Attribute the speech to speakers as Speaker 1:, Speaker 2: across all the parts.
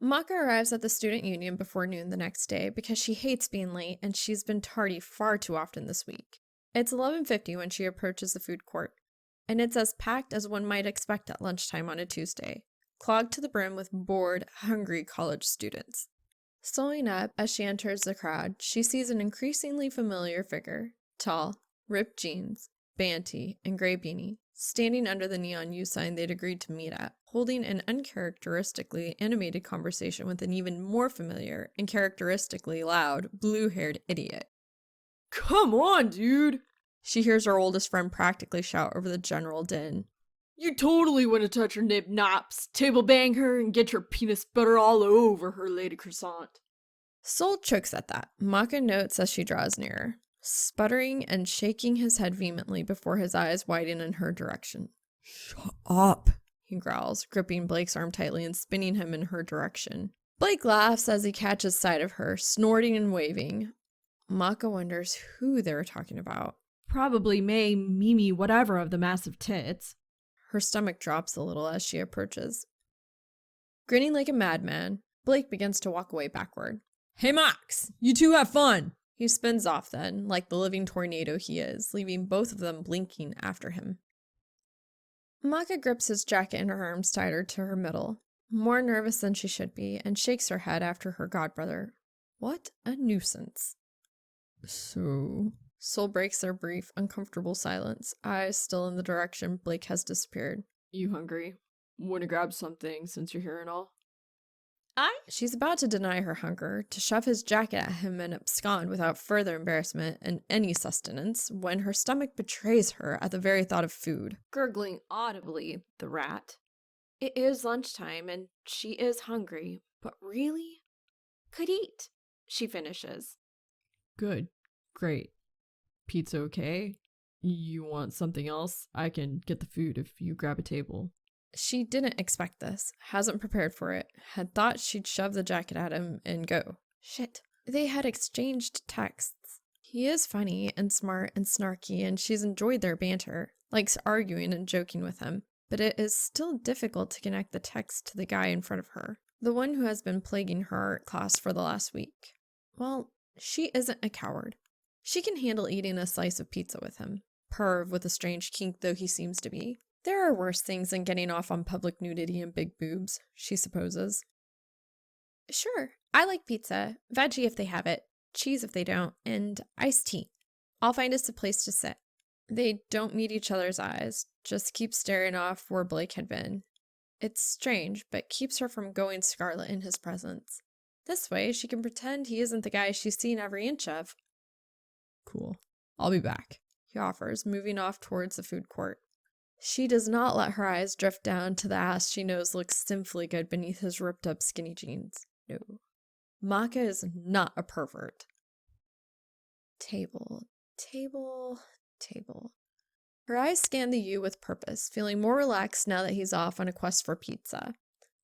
Speaker 1: Maka arrives at the student union before noon the next day because she hates being late and she's been tardy far too often this week. It's 11:50 when she approaches the food court, and it's as packed as one might expect at lunchtime on a Tuesday, clogged to the brim with bored, hungry college students. Slowing up as she enters the crowd, she sees an increasingly familiar figure, tall, ripped jeans, banty, and gray beanie, standing under the neon U sign they'd agreed to meet at, holding an uncharacteristically animated conversation with an even more familiar and characteristically loud, blue-haired idiot.
Speaker 2: Come on, dude!
Speaker 1: She hears her oldest friend practically shout over the general din.
Speaker 2: You totally want to touch her nib nops, table bang her, and get your penis butter all over her, Lady Croissant.
Speaker 1: Sol chokes at that, Maka notes as she draws nearer, sputtering and shaking his head vehemently before his eyes widen in her direction.
Speaker 2: Shut up,
Speaker 1: he growls, gripping Blake's arm tightly and spinning him in her direction. Blake laughs as he catches sight of her, snorting and waving. Maka wonders who they're talking about.
Speaker 2: Probably May, Mimi, whatever of the massive tits.
Speaker 1: Her stomach drops a little as she approaches. Grinning like a madman, Blake begins to walk away backward.
Speaker 2: Hey, Max, you two have fun.
Speaker 1: He spins off then, like the living tornado he is, leaving both of them blinking after him. Maka grips his jacket in her arms tighter to her middle, more nervous than she should be, and shakes her head after her godbrother. What a nuisance.
Speaker 2: So...
Speaker 1: Sol breaks their brief, uncomfortable silence, eyes still in the direction Blake has disappeared.
Speaker 2: You hungry? Wanna grab something since you're here and all?
Speaker 1: She's about to deny her hunger, to shove his jacket at him and abscond without further embarrassment and any sustenance, when her stomach betrays her at the very thought of food. Gurgling audibly, the rat. It is lunchtime, and she is hungry, but really? Could eat, she finishes.
Speaker 2: Good. Great. Pizza okay? You want something else? I can get the food if you grab a table.
Speaker 1: She didn't expect this, hasn't prepared for it, had thought she'd shove the jacket at him and go. Shit. They had exchanged texts. He is funny and smart and snarky, and she's enjoyed their banter, likes arguing and joking with him, but it is still difficult to connect the text to the guy in front of her, the one who has been plaguing her art class for the last week. Well, she isn't a coward. She can handle eating a slice of pizza with him, perv with a strange kink though he seems to be. There are worse things than getting off on public nudity and big boobs, she supposes. Sure, I like pizza, veggie if they have it, cheese if they don't, and iced tea. I'll find us a place to sit. They don't meet each other's eyes, just keep staring off where Blake had been. It's strange, but keeps her from going scarlet in his presence. This way, she can pretend he isn't the guy she's seen every inch of.
Speaker 2: Cool. I'll be back,
Speaker 1: he offers, moving off towards the food court. She does not let her eyes drift down to the ass she knows looks sinfully good beneath his ripped-up skinny jeans. No. Maka is not a pervert. Table. Her eyes scan the U with purpose, feeling more relaxed now that he's off on a quest for pizza.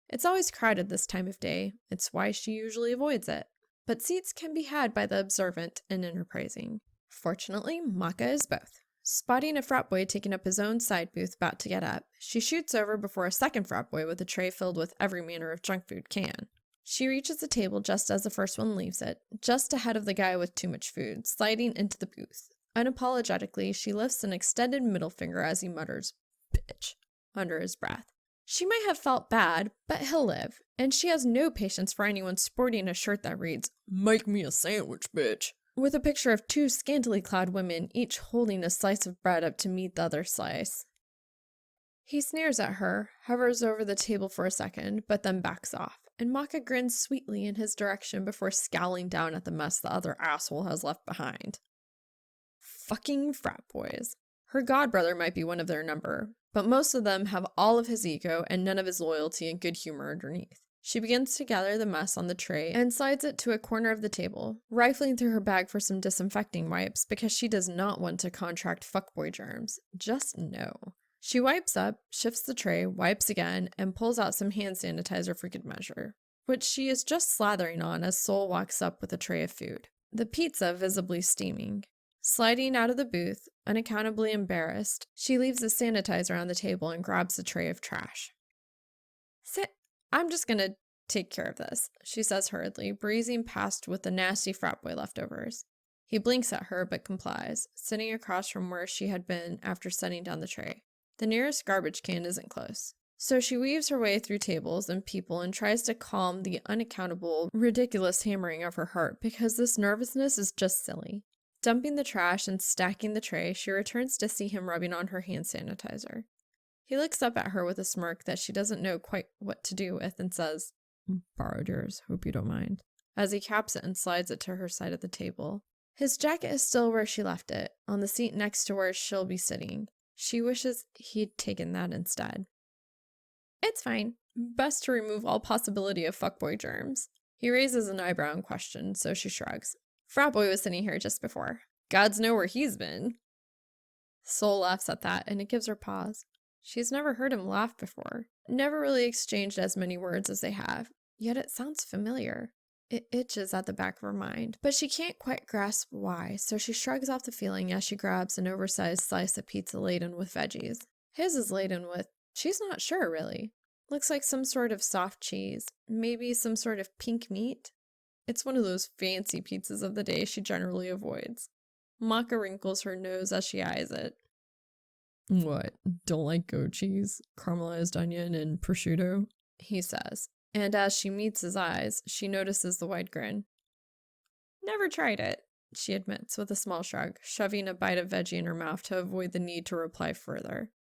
Speaker 1: It's always crowded this time of day. It's why she usually avoids it. But seats can be had by the observant and enterprising. Fortunately, Maka is both. Spotting a frat boy taking up his own side booth about to get up, she shoots over before a second frat boy with a tray filled with every manner of junk food can. She reaches the table just as the first one leaves it, just ahead of the guy with too much food, sliding into the booth. Unapologetically, she lifts an extended middle finger as he mutters, "Bitch," under his breath. She might have felt bad, but he'll live, and she has no patience for anyone sporting a shirt that reads, "Make me a sandwich, bitch," with a picture of two scantily clad women, each holding a slice of bread up to meet the other slice. He sneers at her, hovers over the table for a second, but then backs off, and Maka grins sweetly in his direction before scowling down at the mess the other asshole has left behind. Fucking frat boys. Her godbrother might be one of their number, but most of them have all of his ego and none of his loyalty and good humor underneath. She begins to gather the mess on the tray and slides it to a corner of the table, rifling through her bag for some disinfecting wipes because she does not want to contract fuckboy germs. Just no. She wipes up, shifts the tray, wipes again, and pulls out some hand sanitizer for good measure, which she is just slathering on as Sol walks up with a tray of food. The pizza visibly steaming. Sliding out of the booth, unaccountably embarrassed, she leaves the sanitizer on the table and grabs the tray of trash. Sit. I'm just gonna take care of this, she says hurriedly, breezing past with the nasty frat boy leftovers. He blinks at her but complies, sitting across from where she had been after setting down the tray. The nearest garbage can isn't close. So she weaves her way through tables and people and tries to calm the unaccountable, ridiculous hammering of her heart because this nervousness is just silly. Dumping the trash and stacking the tray, she returns to see him rubbing on her hand sanitizer. He looks up at her with a smirk that she doesn't know quite what to do with and says, "Borrowed yours, hope you don't mind," as he caps it and slides it to her side of the table. His jacket is still where she left it, on the seat next to where she'll be sitting. She wishes he'd taken that instead. It's fine. Best to remove all possibility of fuckboy germs. He raises an eyebrow in question, so she shrugs. Frat boy was sitting here just before. Gods know where he's been. Sol laughs at that, and it gives her pause. She's never heard him laugh before. Never really exchanged as many words as they have, yet it sounds familiar. It itches at the back of her mind, but she can't quite grasp why, so she shrugs off the feeling as she grabs an oversized slice of pizza laden with veggies. His is laden with, she's not sure really. Looks like some sort of soft cheese, maybe some sort of pink meat. It's one of those fancy pizzas of the day she generally avoids. Maka wrinkles her nose as she eyes it.
Speaker 2: What, don't like goat cheese, caramelized onion, and prosciutto?
Speaker 1: He says, and as she meets his eyes, she notices the wide grin. Never tried it, she admits with a small shrug, shoving a bite of veggie in her mouth to avoid the need to reply further.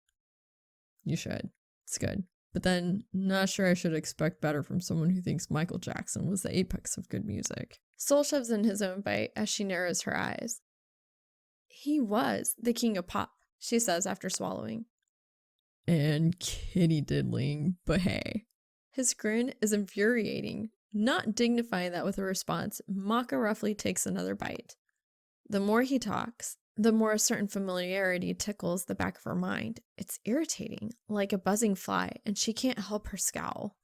Speaker 2: You should. It's good. But then, not sure I should expect better from someone who thinks Michael Jackson was the apex of good music.
Speaker 1: Sol shoves in his own bite as she narrows her eyes. He was the king of pop, she says after swallowing.
Speaker 2: And kitty diddling, but hey.
Speaker 1: His grin is infuriating. Not dignifying that with a response, Maka roughly takes another bite. The more he talks, the more a certain familiarity tickles the back of her mind. It's irritating, like a buzzing fly, and she can't help her scowl.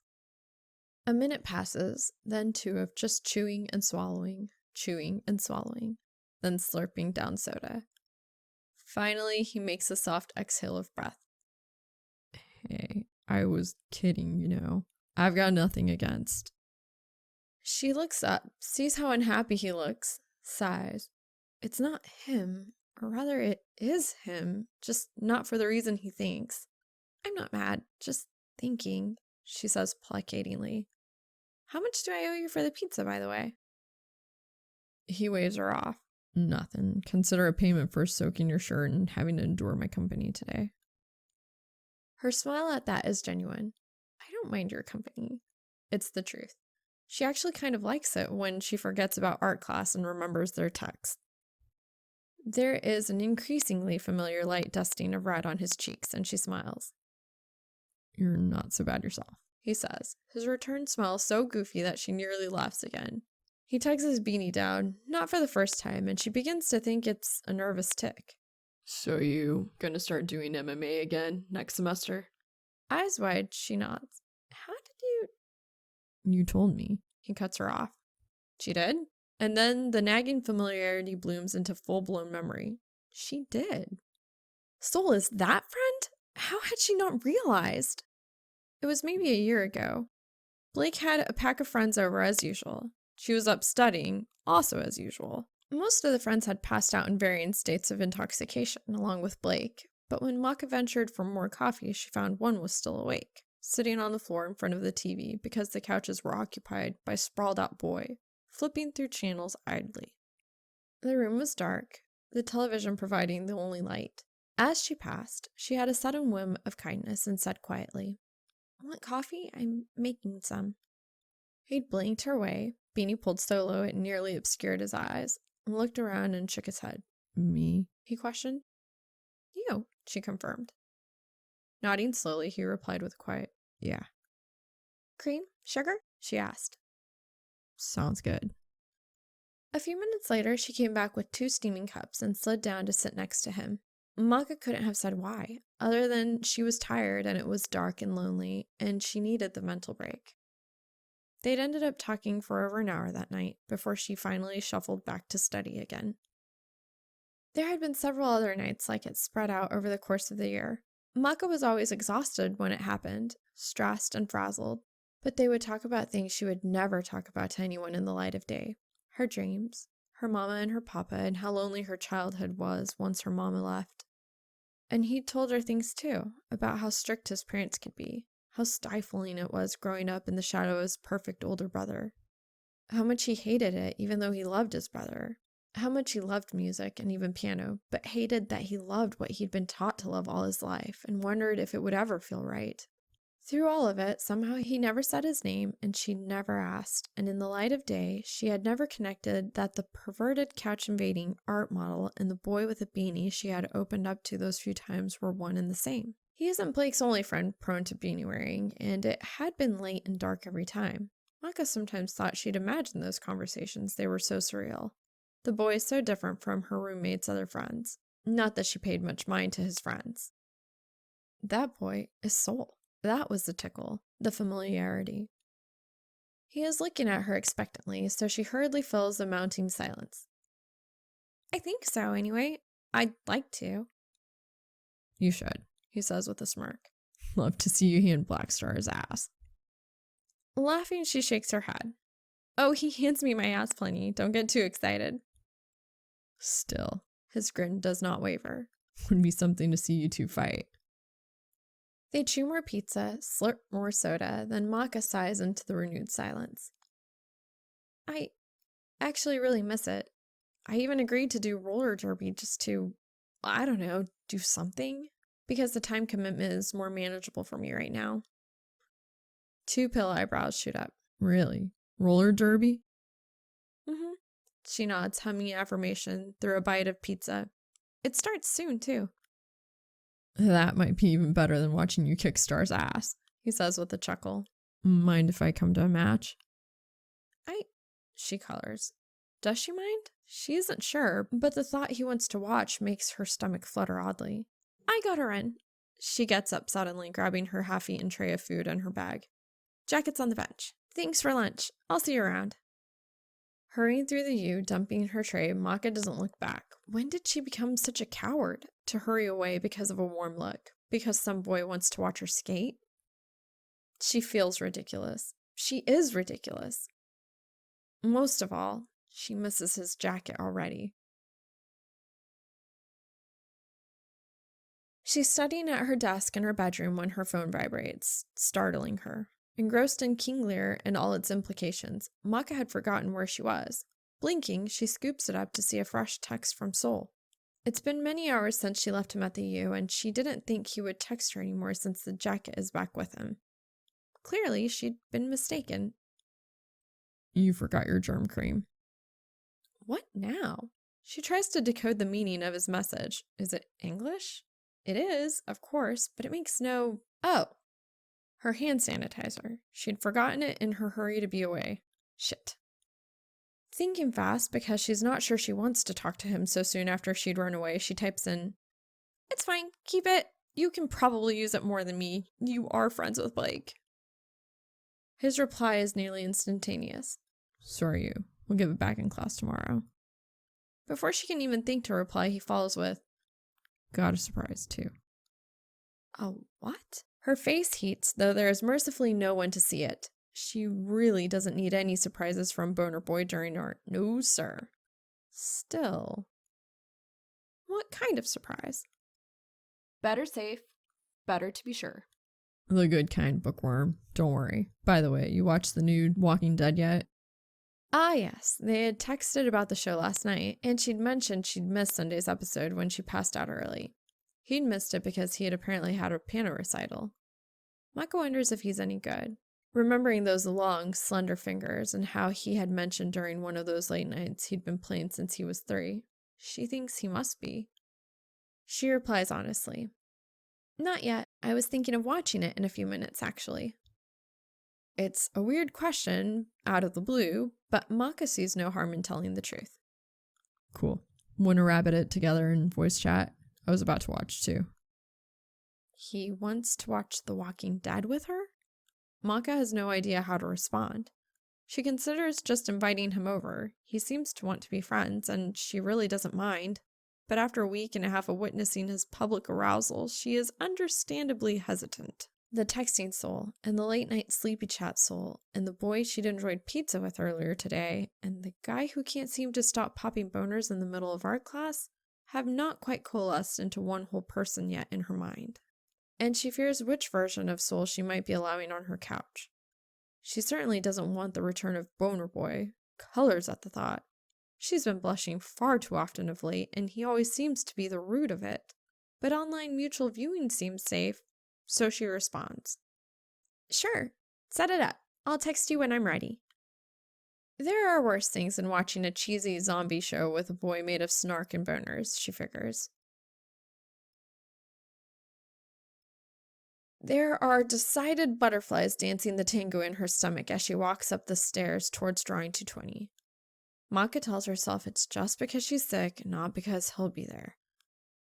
Speaker 1: A minute passes, then two of just chewing and swallowing, then slurping down soda. Finally, he makes a soft exhale of breath.
Speaker 2: Hey, I was kidding, you know. I've got nothing against.
Speaker 1: She looks up, sees how unhappy he looks, sighs. It's not him, or rather it is him, just not for the reason he thinks. I'm not mad, just thinking, she says placatingly. How much do I owe you for the pizza, by the way?
Speaker 2: He waves her off. Nothing. Consider a payment for soaking your shirt and having to endure my company today.
Speaker 1: Her smile at that is genuine. I don't mind your company. It's the truth. She actually kind of likes it when she forgets about art class and remembers their text. There is an increasingly familiar light dusting of red on his cheeks, and she smiles.
Speaker 2: You're not so bad yourself,
Speaker 1: he says, his return smile so goofy that she nearly laughs again. He tugs his beanie down, not for the first time, and she begins to think it's a nervous tic.
Speaker 2: So you gonna start doing MMA again next semester?
Speaker 1: Eyes wide, she nods. How did you...
Speaker 2: You told me.
Speaker 1: He cuts her off. She did? And then the nagging familiarity blooms into full-blown memory. She did. Sol is that friend? How had she not realized? It was maybe a year ago. Blake had a pack of friends over as usual. She was up studying, also as usual. Most of the friends had passed out in varying states of intoxication, along with Blake, but when Maka ventured for more coffee, she found one was still awake, sitting on the floor in front of the TV because the couches were occupied by a sprawled-out boy, flipping through channels idly. The room was dark, the television providing the only light. As she passed, she had a sudden whim of kindness and said quietly, "Want coffee? I'm making some." He'd blinked her way, beanie pulled so low it nearly obscured his eyes, and looked around and shook his head.
Speaker 2: Me?
Speaker 1: He questioned. You, she confirmed. Nodding slowly, he replied with a quiet, "Yeah." Cream? Sugar? She asked.
Speaker 2: Sounds good.
Speaker 1: A few minutes later, she came back with 2 steaming cups and slid down to sit next to him. Maka couldn't have said why, other than she was tired and it was dark and lonely, and she needed the mental break. They'd ended up talking for over an hour that night before she finally shuffled back to study again. There had been several other nights like it spread out over the course of the year. Maka was always exhausted when it happened, stressed and frazzled, But they would talk about things she would never talk about to anyone in the light of day. Her dreams, her mama and her papa, and how lonely her childhood was once her mama left. And he'd told her things too, about how strict his parents could be, how stifling it was growing up in the shadow of his perfect older brother, how much he hated it even though he loved his brother, how much he loved music and even piano, but hated that he loved what he'd been taught to love all his life and wondered if it would ever feel right. Through all of it, somehow he never said his name and she never asked, and in the light of day, she had never connected that the perverted couch-invading art model and the boy with a beanie she had opened up to those few times were one and the same. He isn't Blake's only friend prone to beanie wearing, and it had been late and dark every time. Maka sometimes thought she'd imagined those conversations, they were so surreal. The boy is so different from her roommate's other friends. Not that she paid much mind to his friends. That boy is Soul. That was the tickle, the familiarity. He is looking at her expectantly, so she hurriedly fills the mounting silence. I think so, anyway. I'd like to.
Speaker 2: You should,
Speaker 1: he says with a smirk.
Speaker 2: Love to see you hand Black Star's ass.
Speaker 1: Laughing, she shakes her head. Oh, he hands me my ass plenty. Don't get too excited.
Speaker 2: Still,
Speaker 1: his grin does not waver.
Speaker 2: Would be something to see you two fight.
Speaker 1: They chew more pizza, slurp more soda, then Maka sighs into the renewed silence. I actually really miss it. I even agreed to do roller derby just to, I don't know, do something. Because the time commitment is more manageable for me right now. Two pale eyebrows shoot up.
Speaker 2: Really? Roller derby?
Speaker 1: Mm-hmm. She nods, humming affirmation through a bite of pizza. It starts soon, too.
Speaker 2: That might be even better than watching you kick Star's ass,
Speaker 1: he says with a chuckle.
Speaker 2: Mind if I come to a match?
Speaker 1: She colors. Does she mind? She isn't sure, but the thought he wants to watch makes her stomach flutter oddly. I got her in. She gets up suddenly, grabbing her half-eaten tray of food and her bag. Jacket's on the bench. Thanks for lunch. I'll see you around. Hurrying through the U, dumping her tray, Maka doesn't look back. When did she become such a coward? To hurry away because of a warm look? Because some boy wants to watch her skate? She feels ridiculous. She is ridiculous. Most of all, she misses his jacket already. She's studying at her desk in her bedroom when her phone vibrates, startling her. Engrossed in King Lear and all its implications, Maka had forgotten where she was. Blinking, she scoops it up to see a fresh text from Sol. It's been many hours since she left him at the U, and she didn't think he would text her anymore since the jacket is back with him. Clearly, she'd been mistaken.
Speaker 2: You forgot your germ cream.
Speaker 1: What now? She tries to decode the meaning of his message. Is it English? It is, of course, but it makes no... Oh! Her hand sanitizer. She'd forgotten it in her hurry to be away. Shit. Thinking fast because she's not sure she wants to talk to him so soon after she'd run away, she types in, "It's fine, keep it. You can probably use it more than me. You are friends with Blake." His reply is nearly instantaneous.
Speaker 2: Sorry, you. We'll give it back in class tomorrow.
Speaker 1: Before she can even think to reply, he follows with,
Speaker 2: "Got a surprise, too."
Speaker 1: "A what?" Her face heats, though there is mercifully no one to see it. She really doesn't need any surprises from Boner Boy during art. No, sir. Still. What kind of surprise? Better safe, better to be sure.
Speaker 2: The good kind, bookworm. Don't worry. By the way, you watched the new Walking Dead yet?
Speaker 1: Ah, yes. They had texted about the show last night, and she'd mentioned she'd missed Sunday's episode when she passed out early. He'd missed it because he had apparently had a piano recital. Maka wonders if he's any good, remembering those long, slender fingers and how he had mentioned during one of those late nights he'd been playing since he was 3. She thinks he must be. She replies honestly, "Not yet. I was thinking of watching it in a few minutes, actually." It's a weird question, out of the blue, but Maka sees no harm in telling the truth.
Speaker 2: Cool. Wanna rabbit it together in voice chat? I was about to watch too.
Speaker 1: He wants to watch The Walking Dead with her? Maka has no idea how to respond. She considers just inviting him over. He seems to want to be friends, and she really doesn't mind. But after a week and a half of witnessing his public arousal, she is understandably hesitant. The texting soul, and the late night sleepy chat soul, and the boy she'd enjoyed pizza with earlier today, and the guy who can't seem to stop popping boners in the middle of art class have not quite coalesced into one whole person yet in her mind. And she fears which version of soul she might be allowing on her couch. She certainly doesn't want the return of Boner Boy, colors at the thought. She's been blushing far too often of late, and he always seems to be the root of it. But online mutual viewing seems safe, so she responds. Sure, set it up. I'll text you when I'm ready. There are worse things than watching a cheesy zombie show with a boy made of snark and boners, she figures. There are decided butterflies dancing the tango in her stomach as she walks up the stairs towards drawing 220. Maka tells herself it's just because she's sick, not because he'll be there.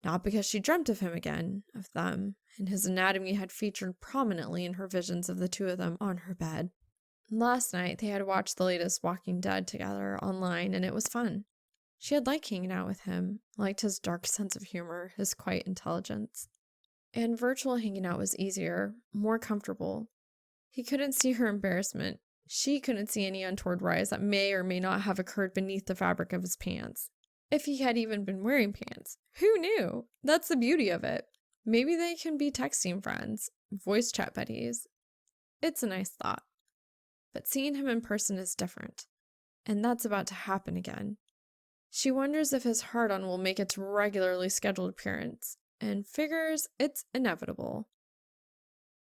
Speaker 1: Not because she dreamt of him again, of them, and his anatomy had featured prominently in her visions of the two of them on her bed. Last night, they had watched the latest Walking Dead together online, and it was fun. She had liked hanging out with him, liked his dark sense of humor, his quiet intelligence. And virtual hanging out was easier, more comfortable. He couldn't see her embarrassment. She couldn't see any untoward rise that may or may not have occurred beneath the fabric of his pants. If he had even been wearing pants. Who knew? That's the beauty of it. Maybe they can be texting friends, voice chat buddies. It's a nice thought. But seeing him in person is different. And that's about to happen again. She wonders if his hard-on will make its regularly scheduled appearance, and figures it's inevitable.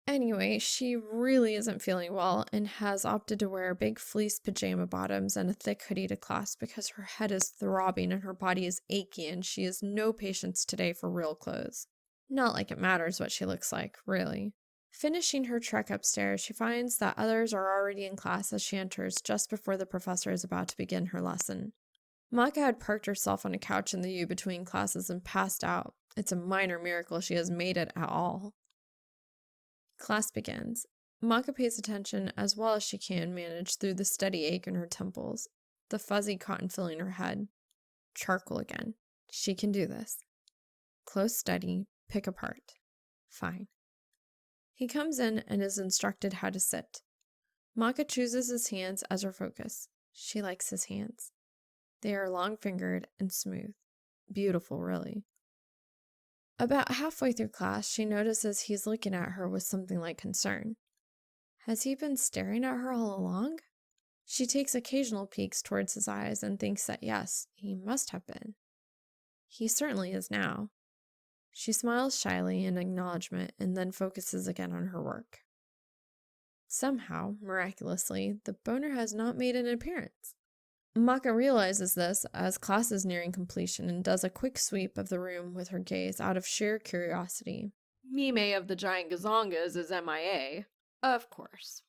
Speaker 1: Anyway, she really isn't feeling well and has opted to wear big fleece pajama bottoms and a thick hoodie to class because her head is throbbing and her body is achy and she has no patience today for real clothes. Not like it matters what she looks like, really. Finishing her trek upstairs, she finds that others are already in class as she enters just before the professor is about to begin her lesson. Maka had parked herself on a couch in the U between classes and passed out. It's a minor miracle she has made it at all. Class begins. Maka pays attention as well as she can manage through the steady ache in her temples, the fuzzy cotton filling her head. Charcoal again. She can do this. Close study, pick apart. Fine. He comes in and is instructed how to sit. Maka chooses his hands as her focus. She likes his hands. They are long-fingered and smooth. Beautiful, really. About halfway through class, she notices he's looking at her with something like concern. Has he been staring at her all along? She takes occasional peeks towards his eyes and thinks that yes, he must have been. He certainly is now. She smiles shyly in acknowledgement and then focuses again on her work. Somehow, miraculously, the boner has not made an appearance. Maka realizes this as class is nearing completion and does a quick sweep of the room with her gaze out of sheer curiosity.
Speaker 2: Mime of the Giant Gazongas is MIA. Of course.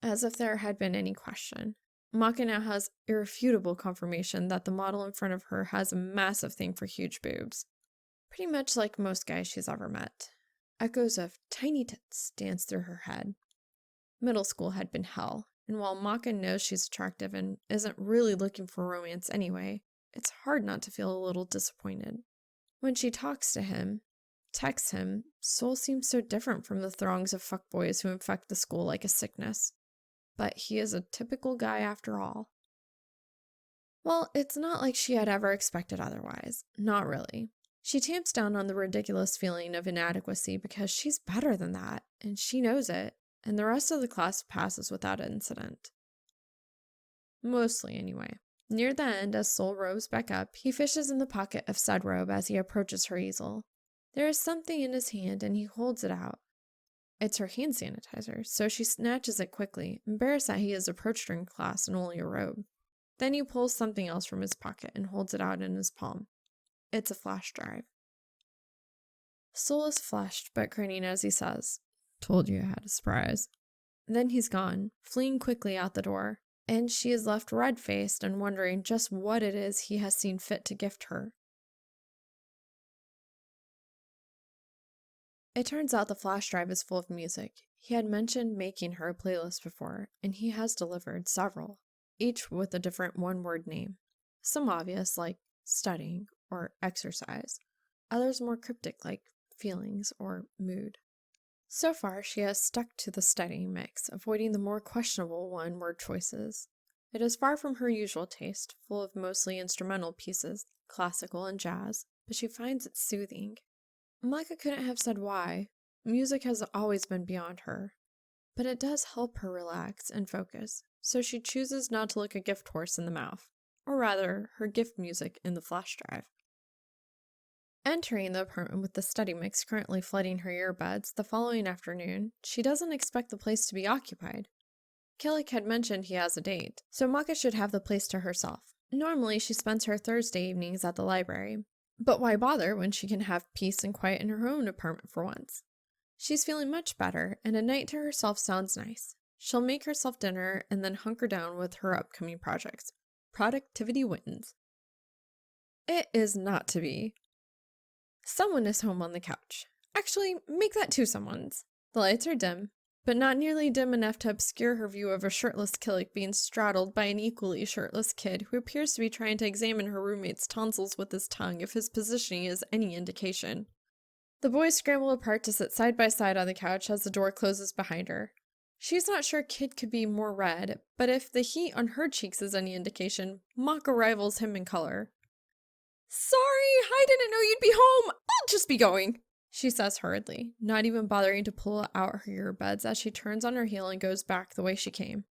Speaker 1: As if there had been any question. Maka now has irrefutable confirmation that the model in front of her has a massive thing for huge boobs. Pretty much like most guys she's ever met. Echoes of tiny tits dance through her head. Middle school had been hell. And while Maka knows she's attractive and isn't really looking for romance anyway, it's hard not to feel a little disappointed. When she talks to him, texts him, Soul seems so different from the throngs of fuckboys who infect the school like a sickness. But he is a typical guy after all. Well, it's not like she had ever expected otherwise. Not really. She tamps down on the ridiculous feeling of inadequacy because she's better than that, and she knows it. And the rest of the class passes without incident. Mostly, anyway. Near the end, as Soul robes back up, he fishes in the pocket of said robe as he approaches her easel. There is something in his hand, and he holds it out. It's her hand sanitizer, so she snatches it quickly, embarrassed that he has approached her in class in only a robe. Then he pulls something else from his pocket and holds it out in his palm. It's a flash drive. Soul is flushed, but grinning as he says, "Told you I had a surprise." Then he's gone, fleeing quickly out the door, and she is left red-faced and wondering just what it is he has seen fit to gift her. It turns out the flash drive is full of music. He had mentioned making her a playlist before, and he has delivered several, each with a different one-word name. Some obvious, like studying or exercise. Others more cryptic, like feelings or mood. So far, she has stuck to the studying mix, avoiding the more questionable one-word choices. It is far from her usual taste, full of mostly instrumental pieces, classical and jazz, but she finds it soothing. Maka couldn't have said why. Music has always been beyond her. But it does help her relax and focus, so she chooses not to look a gift horse in the mouth, or rather, her gift music in the flash drive. Entering the apartment with the study mix currently flooding her earbuds the following afternoon, she doesn't expect the place to be occupied. Killick had mentioned he has a date, so Maka should have the place to herself. Normally, she spends her Thursday evenings at the library, but why bother when she can have peace and quiet in her own apartment for once? She's feeling much better, and a night to herself sounds nice. She'll make herself dinner and then hunker down with her upcoming projects. Productivity wins. It is not to be. Someone is home on the couch. Actually, make that two someones. The lights are dim, but not nearly dim enough to obscure her view of a shirtless Killick being straddled by an equally shirtless kid who appears to be trying to examine her roommate's tonsils with his tongue if his positioning is any indication. The boys scramble apart to sit side by side on the couch as the door closes behind her. She's not sure Kid could be more red, but if the heat on her cheeks is any indication, Maka rivals him in color. "Sorry, I didn't know you'd be home. I'll just be going," she says hurriedly, not even bothering to pull out her earbuds as she turns on her heel and goes back the way she came.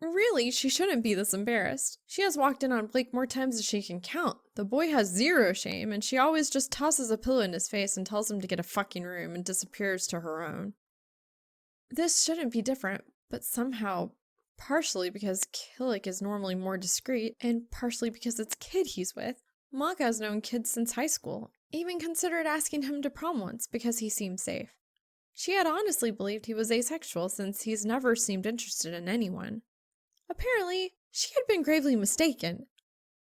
Speaker 1: Really, she shouldn't be this embarrassed. She has walked in on Blake more times than she can count. The boy has zero shame, and she always just tosses a pillow in his face and tells him to get a fucking room and disappears to her own. This shouldn't be different, but somehow, partially because Killick is normally more discreet, and partially because it's Kid he's with, Maka has known Kid since high school, even considered asking him to prom once because he seemed safe. She had honestly believed he was asexual since he's never seemed interested in anyone. Apparently, she had been gravely mistaken.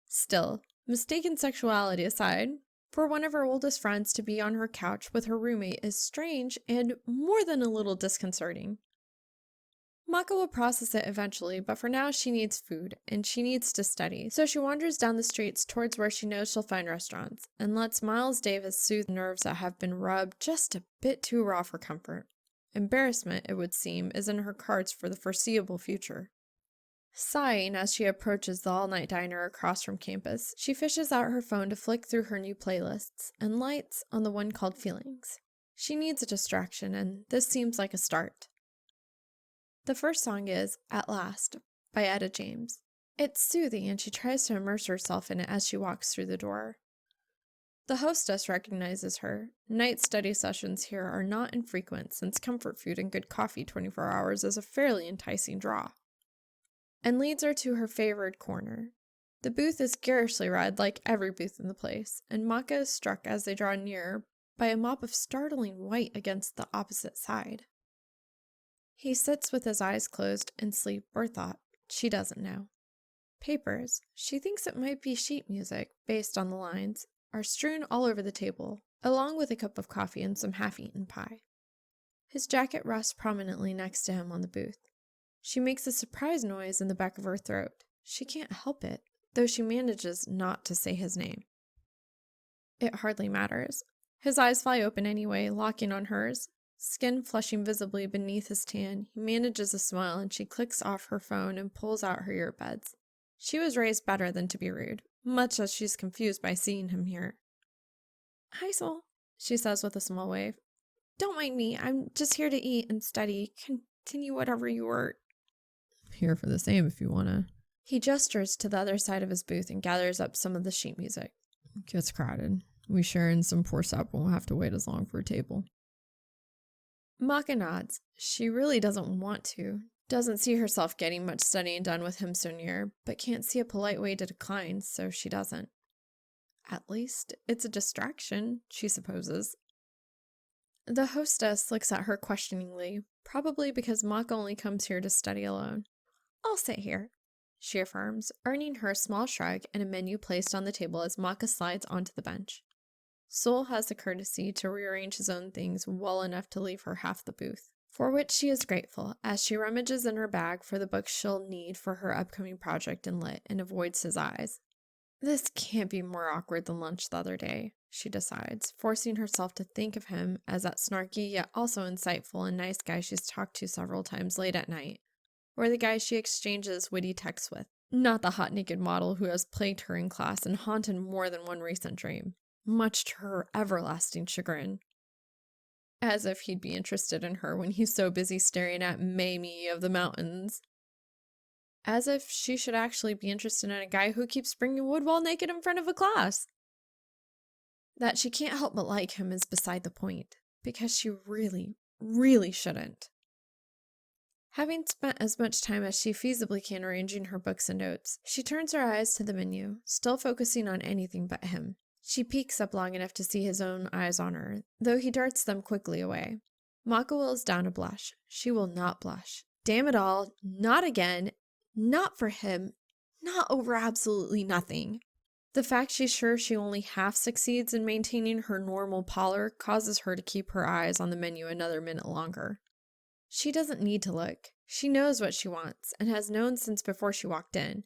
Speaker 1: Still, mistaken sexuality aside, for one of her oldest friends to be on her couch with her roommate is strange and more than a little disconcerting. Maka will process it eventually, but for now she needs food, and she needs to study, so she wanders down the streets towards where she knows she'll find restaurants, and lets Miles Davis soothe nerves that have been rubbed just a bit too raw for comfort. Embarrassment, it would seem, is in her cards for the foreseeable future. Sighing as she approaches the all-night diner across from campus, she fishes out her phone to flick through her new playlists, and lights on the one called Feelings. She needs a distraction, and this seems like a start. The first song is At Last by Etta James. It's soothing, and she tries to immerse herself in it as she walks through the door. The hostess recognizes her. Night study sessions here are not infrequent, since comfort food and good coffee 24 hours is a fairly enticing draw, and leads her to her favored corner. The booth is garishly red like every booth in the place, and Maka is struck as they draw near by a mop of startling white against the opposite side. He sits with his eyes closed in sleep or thought. She doesn't know. Papers, she thinks it might be sheet music, based on the lines, are strewn all over the table, along with a cup of coffee and some half-eaten pie. His jacket rests prominently next to him on the booth. She makes a surprise noise in the back of her throat. She can't help it, though she manages not to say his name. It hardly matters. His eyes fly open anyway, locking on hers. Skin flushing visibly beneath his tan, he manages a smile and she clicks off her phone and pulls out her earbuds. She was raised better than to be rude, much as she's confused by seeing him here. "Hi, Sol," she says with a small wave. "Don't mind me, I'm just here to eat and study. Continue whatever you were."
Speaker 2: Here for the same if you wanna.
Speaker 1: He gestures to the other side of his booth and gathers up some of the sheet music.
Speaker 2: Gets crowded. We share and some poor sap won't have to wait as long for a table.
Speaker 1: Maka nods. She really doesn't want to. Doesn't see herself getting much studying done with him so near, but can't see a polite way to decline, so she doesn't. At least, it's a distraction, she supposes. The hostess looks at her questioningly, probably because Maka only comes here to study alone. "I'll sit here," she affirms, earning her a small shrug and a menu placed on the table as Maka slides onto the bench. Sol has the courtesy to rearrange his own things well enough to leave her half the booth, for which she is grateful as she rummages in her bag for the books she'll need for her upcoming project in Lit and avoids his eyes. This can't be more awkward than lunch the other day. she decides, forcing herself to think of him as that snarky yet also insightful and nice guy she's talked to several times late at night, or the guy she exchanges witty texts with, not the hot naked model who has plagued her in class and haunted more than one recent dream, much to her everlasting chagrin. As if he'd be interested in her when he's so busy staring at Mamie of the mountains. As if she should actually be interested in a guy who keeps bringing wood while naked in front of a class. That she can't help but like him is beside the point, because she really, really shouldn't. Having spent as much time as she feasibly can arranging her books and notes, she turns her eyes to the menu, still focusing on anything but him. She peeks up long enough to see his own eyes on her, though he darts them quickly away. Maka wills down a blush. She will not blush. Damn it all, not again, not for him, not over absolutely nothing. The fact she's sure she only half succeeds in maintaining her normal pallor causes her to keep her eyes on the menu another minute longer. She doesn't need to look. She knows what she wants, and has known since before she walked in.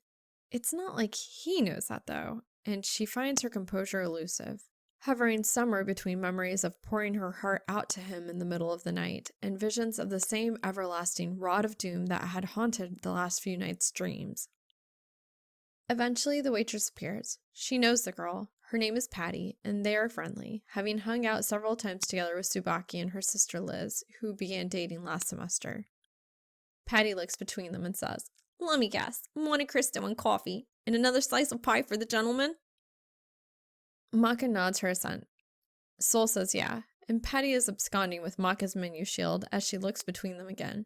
Speaker 1: It's not like he knows that, though, and she finds her composure elusive, hovering somewhere between memories of pouring her heart out to him in the middle of the night, and visions of the same everlasting rod of doom that had haunted the last few nights' dreams. Eventually, the waitress appears. She knows the girl. Her name is Patty, and they are friendly, having hung out several times together with Tsubaki and her sister Liz, who began dating last semester. Patty looks between them and says, "Let me guess, Monte Cristo and coffee, and another slice of pie for the gentleman?" Maka nods her assent. Sol says yeah, and Patty is absconding with Maka's menu shield as she looks between them again.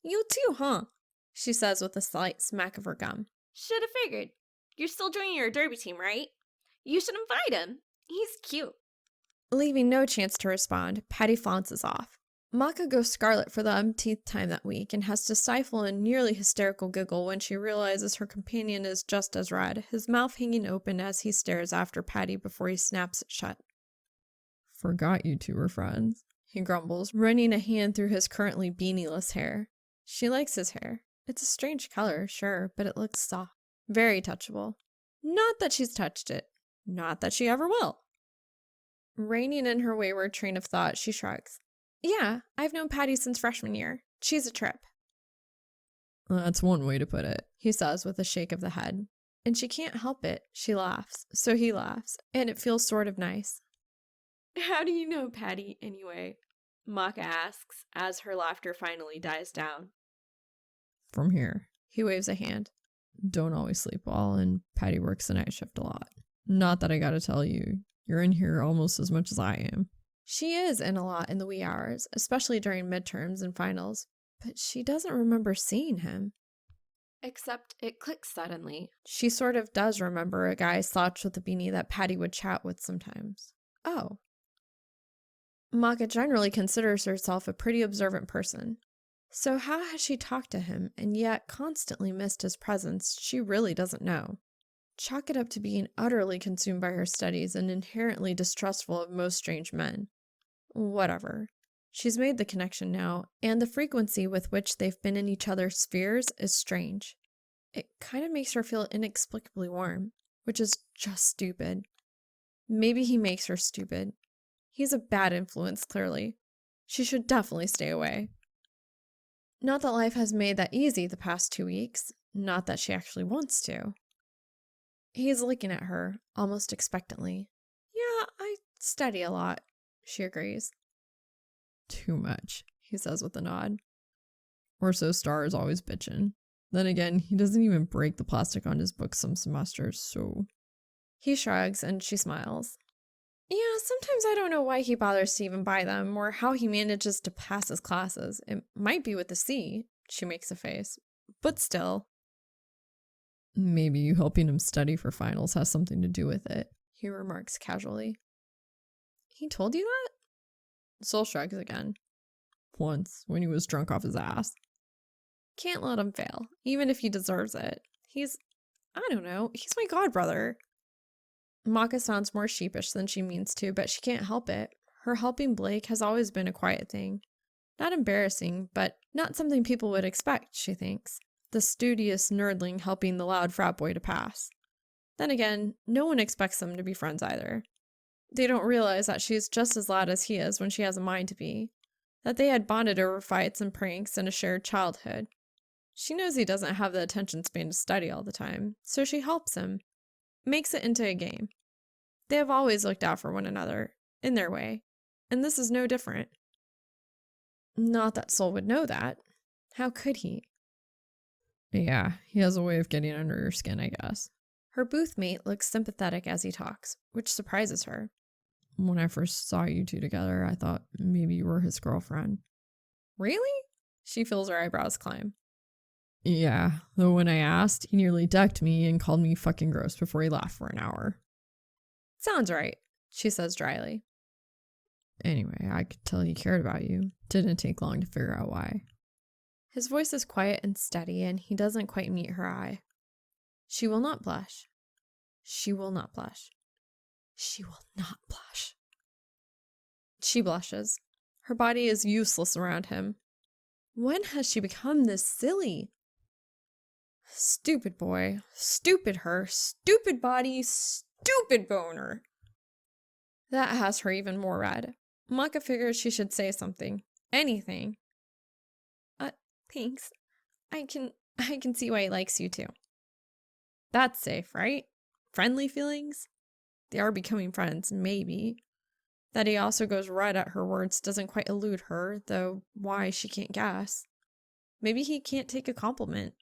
Speaker 1: "You too, huh?" she says with a slight smack of her gum.
Speaker 3: "Should have figured. You're still joining your derby team, right? You should invite him. He's cute."
Speaker 1: Leaving no chance to respond, Patty flounces off. Maka goes scarlet for the umpteenth time that week and has to stifle a nearly hysterical giggle when she realizes her companion is just as red, his mouth hanging open as he stares after Patty before he snaps it shut.
Speaker 2: Forgot you two were friends,
Speaker 1: he grumbles, running a hand through his currently beanie-less hair. She likes his hair. It's a strange color, sure, but it looks soft, very touchable. Not that she's touched it. Not that she ever will. Reining in her wayward train of thought, she shrugs. "Yeah, I've known Patty since freshman year. She's a trip."
Speaker 2: That's one way to put it,
Speaker 1: he says with a shake of the head. And she can't help it. She laughs. So he laughs. And it feels sort of nice.
Speaker 3: "How do you know Patty, anyway?" Maka asks as her laughter finally dies down.
Speaker 2: From here.
Speaker 1: He waves a hand.
Speaker 2: Don't always sleep well, and Patty works the night shift a lot. Not that I gotta tell you, you're in here almost as much as I am.
Speaker 1: She is in a lot in the wee hours, especially during midterms and finals, but she doesn't remember seeing him.
Speaker 3: Except it clicks suddenly.
Speaker 1: She sort of does remember a guy slouched with a beanie that Patty would chat with sometimes. Oh. Maka generally considers herself a pretty observant person. So how has she talked to him and yet constantly missed his presence? She really doesn't know. Chalk it up to being utterly consumed by her studies and inherently distrustful of most strange men. Whatever. She's made the connection now, and the frequency with which they've been in each other's spheres is strange. It kind of makes her feel inexplicably warm, which is just stupid. Maybe he makes her stupid. He's a bad influence, clearly. She should definitely stay away. Not that life has made that easy the past 2 weeks. Not that she actually wants to. He's looking at her, almost expectantly. "Yeah, I study a lot," she agrees.
Speaker 2: "Too much," he says with a nod. "Or so Star is always bitchin'. Then again, he doesn't even break the plastic on his books some semesters, so..."
Speaker 1: He shrugs and she smiles. "Yeah, sometimes I don't know why he bothers to even buy them, or how he manages to pass his classes. It might be with a C," she makes a face. "But still."
Speaker 2: "Maybe you helping him study for finals has something to do with it,"
Speaker 1: he remarks casually. "He told you that?" Sol shrugs again.
Speaker 2: "Once, when he was drunk off his ass."
Speaker 1: "Can't let him fail, even if he deserves it. I don't know, he's my godbrother." Maka sounds more sheepish than she means to, but she can't help it. Her helping Blake has always been a quiet thing. Not embarrassing, but not something people would expect, she thinks. The studious nerdling helping the loud frat boy to pass. Then again, no one expects them to be friends either. They don't realize that she's just as loud as he is when she has a mind to be, that they had bonded over fights and pranks and a shared childhood. She knows he doesn't have the attention span to study all the time, so she helps him, makes it into a game. They have always looked out for one another, in their way, and this is no different. Not that Sol would know that. How could he?
Speaker 2: Yeah, he has a way of getting under your skin, I guess.
Speaker 1: Her booth mate looks sympathetic as he talks, which surprises her.
Speaker 2: When I first saw you two together, I thought maybe you were his girlfriend.
Speaker 1: Really? She feels her eyebrows climb.
Speaker 2: Yeah, though when I asked, he nearly decked me and called me fucking gross before he laughed for an hour.
Speaker 1: Sounds right, she says dryly.
Speaker 2: Anyway, I could tell he cared about you. Didn't take long to figure out why.
Speaker 1: His voice is quiet and steady, and he doesn't quite meet her eye. She will not blush. She will not blush. She will not blush. She blushes. Her body is useless around him. When has she become this silly? Stupid boy. Stupid her. Stupid body. Stupid boner. That has her even more red. Maka figures she should say something. Anything. Thanks. I can see why he likes you too. That's safe, right? Friendly feelings? They are becoming friends, maybe. That he also goes red at her words doesn't quite elude her, though why she can't guess. Maybe he can't take a compliment.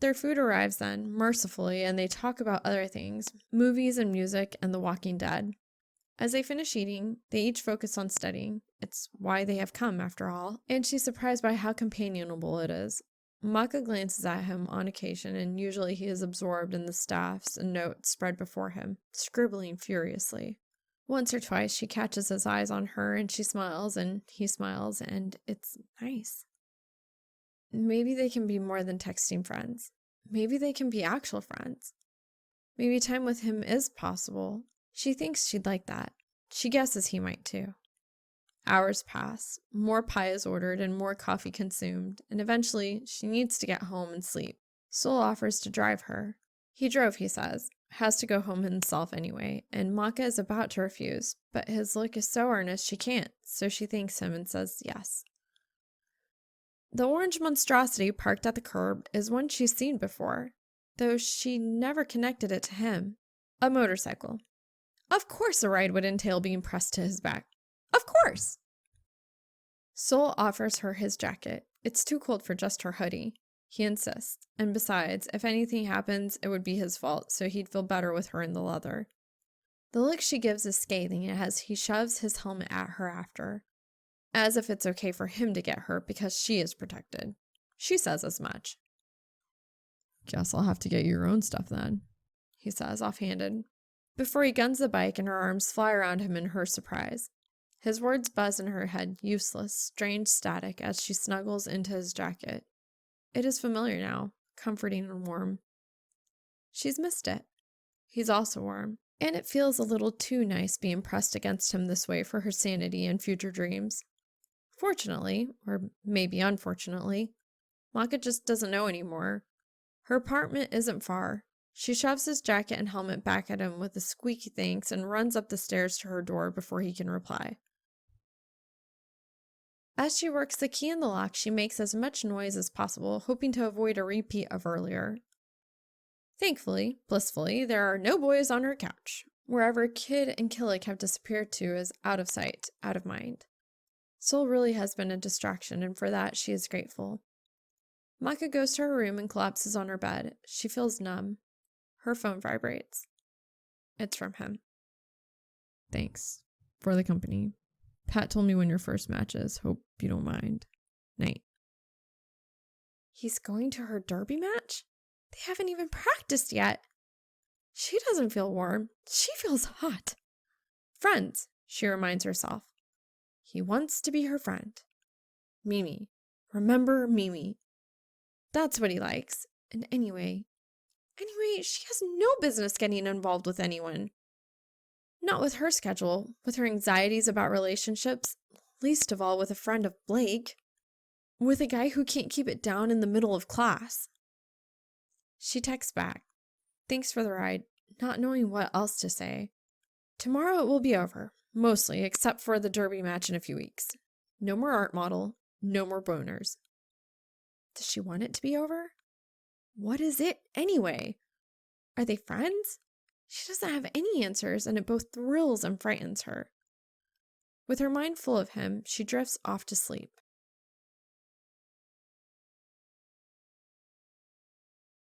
Speaker 1: Their food arrives then, mercifully, and they talk about other things, movies and music and The Walking Dead. As they finish eating, they each focus on studying. It's why they have come, after all, and she's surprised by how companionable it is. Maka glances at him on occasion, and usually he is absorbed in the staffs and notes spread before him, scribbling furiously. Once or twice she catches his eyes on her, and she smiles, and he smiles, and it's nice. Maybe they can be more than texting friends. Maybe they can be actual friends. Maybe time with him is possible. She thinks she'd like that. She guesses he might too. Hours pass. More pie is ordered and more coffee consumed, and eventually she needs to get home and sleep. Sol offers to drive her. He drove, he says, has to go home himself anyway, and Maka is about to refuse, but his look is so earnest she can't, so she thanks him and says yes. The orange monstrosity parked at the curb is one she's seen before, though she never connected it to him. A motorcycle. Of course a ride would entail being pressed to his back. Of course! Sol offers her his jacket. It's too cold for just her hoodie. He insists, and besides, if anything happens, it would be his fault, so he'd feel better with her in the leather. The look she gives is scathing as he shoves his helmet at her after, as if it's okay for him to get hurt because she is protected. She says as much.
Speaker 2: Guess I'll have to get your own stuff then,
Speaker 1: he says, offhanded, before he guns the bike and her arms fly around him in her surprise. His words buzz in her head, useless, strange static, as she snuggles into his jacket. It is familiar now, comforting and warm. She's missed it. He's also warm, and it feels a little too nice being pressed against him this way for her sanity and future dreams. Fortunately, or maybe unfortunately, Maka just doesn't know anymore. Her apartment isn't far. She shoves his jacket and helmet back at him with a squeaky thanks and runs up the stairs to her door before he can reply. As she works the key in the lock, she makes as much noise as possible, hoping to avoid a repeat of earlier. Thankfully, blissfully, there are no boys on her couch. Wherever Kid and Killick have disappeared to is out of sight, out of mind. Sol really has been a distraction, and for that she is grateful. Maka goes to her room and collapses on her bed. She feels numb. Her phone vibrates. It's from him.
Speaker 2: Thanks for the company. Pat told me when your first match is. Hope you don't mind. Night.
Speaker 1: He's going to her derby match? They haven't even practiced yet. She doesn't feel warm. She feels hot. Friends, she reminds herself. He wants to be her friend. Mimi. Remember Mimi. That's what he likes. And anyway, she has no business getting involved with anyone. Not with her schedule, with her anxieties about relationships, least of all with a friend of Blake. With a guy who can't keep it down in the middle of class. She texts back. Thanks for the ride, not knowing what else to say. Tomorrow it will be over, mostly, except for the derby match in a few weeks. No more art model, no more boners. Does she want it to be over? What is it, anyway? Are they friends? She doesn't have any answers, and it both thrills and frightens her. With her mind full of him, she drifts off to sleep.